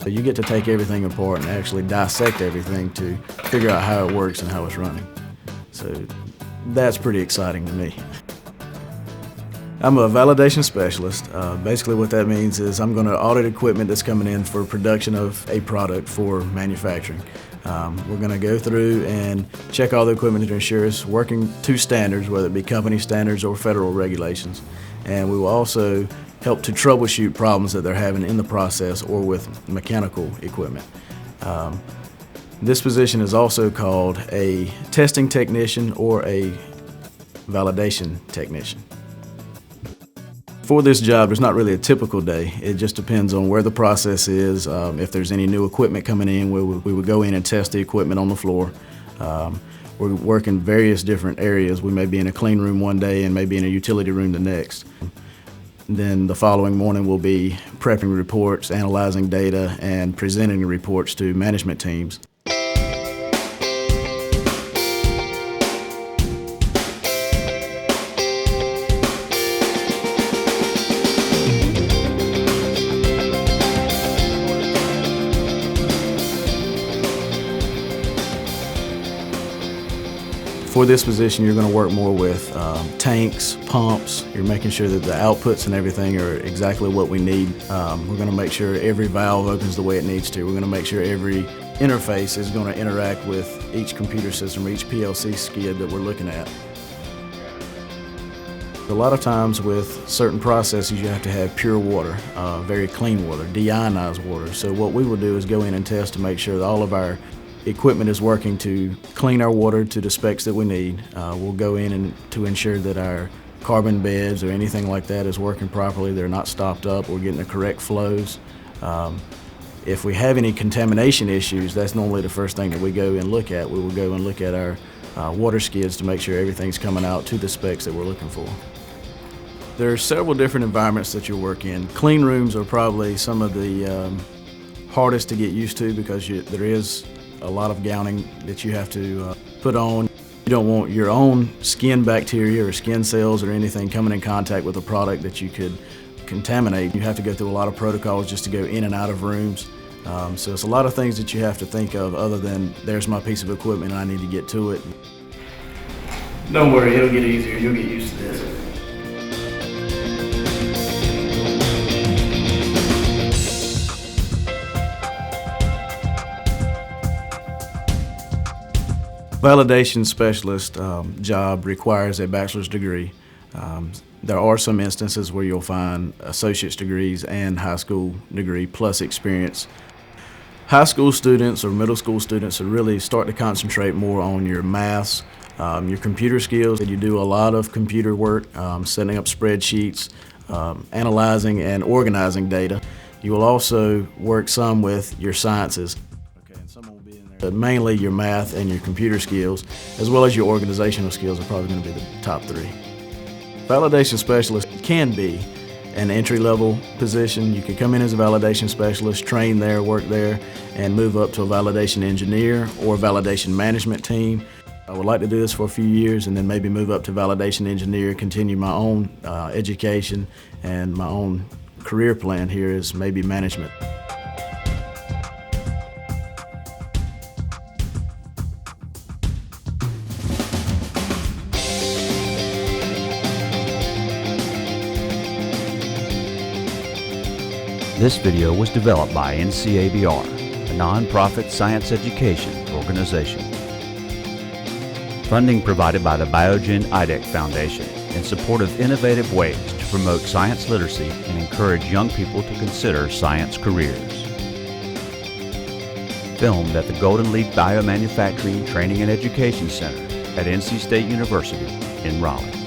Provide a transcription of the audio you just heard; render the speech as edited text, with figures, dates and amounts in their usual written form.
You get to take everything apart and actually dissect everything to figure out how it works and how it's running. So that's pretty exciting to me. I'm a validation specialist. Basically what that means is I'm going to audit equipment that's coming in for production of a product for manufacturing. We're going to go through and check all the equipment to ensure it's working to standards, whether it be company standards or federal regulations. And we will also help to troubleshoot problems that they're having in the process or with mechanical equipment. This position is also called a testing technician or a validation technician. For this job, there's not really a typical day. It just depends on where the process is. If there's any new equipment coming in, we would go in and test the equipment on the floor. We work in various different areas. We may be in a clean room one day and maybe in a utility room the next. Then the following morning we'll be prepping reports, analyzing data, and presenting the reports to management teams. For this position, you're going to work more with tanks, pumps. You're making sure that the outputs and everything are exactly what we need. We're going to make sure every valve opens the way it needs to. We're going to make sure every interface is going to interact with each computer system, each PLC skid that we're looking at. A lot of times with certain processes, you have to have pure water, very clean water, deionized water. So what we will do is go in and test to make sure that all of our equipment is working to clean our water to the specs that we need. We'll go in and to ensure that our carbon beds or anything like that is working properly. They're not stopped up. We're getting the correct flows. If we have any contamination issues, that's normally the first thing that we go and look at. We will go and look at our water skids to make sure everything's coming out to the specs that we're looking for. There are several different environments that you'll work in. Clean rooms are probably some of the hardest to get used to because there is a lot of gowning that you have to put on. You don't want your own skin bacteria or skin cells or anything coming in contact with a product that you could contaminate. You have to go through a lot of protocols just to go in and out of rooms. So it's a lot of things that you have to think of other than there's my piece of equipment and I need to get to it. Don't worry, it'll get easier. You'll get used to this. Validation specialist job requires a bachelor's degree. There are some instances where you'll find associate's degrees and high school degree plus experience. High school students or middle school students will really start to concentrate more on your maths, your computer skills. You do a lot of computer work, setting up spreadsheets, analyzing and organizing data. You will also work some with your sciences. But mainly your math and your computer skills, as well as your organizational skills, are probably going to be the top three. Validation specialist can be an entry-level position. You can come in as a validation specialist, train there, work there, and move up to a validation engineer or validation management team. I would like to do this for a few years and then maybe move up to validation engineer, continue my own education, and my own career plan here is maybe management. This video was developed by NCABR, a nonprofit science education organization. Funding provided by the Biogen IDEC Foundation in support of innovative ways to promote science literacy and encourage young people to consider science careers. Filmed at the Golden Leaf Biomanufacturing Training and Education Center at NC State University in Raleigh.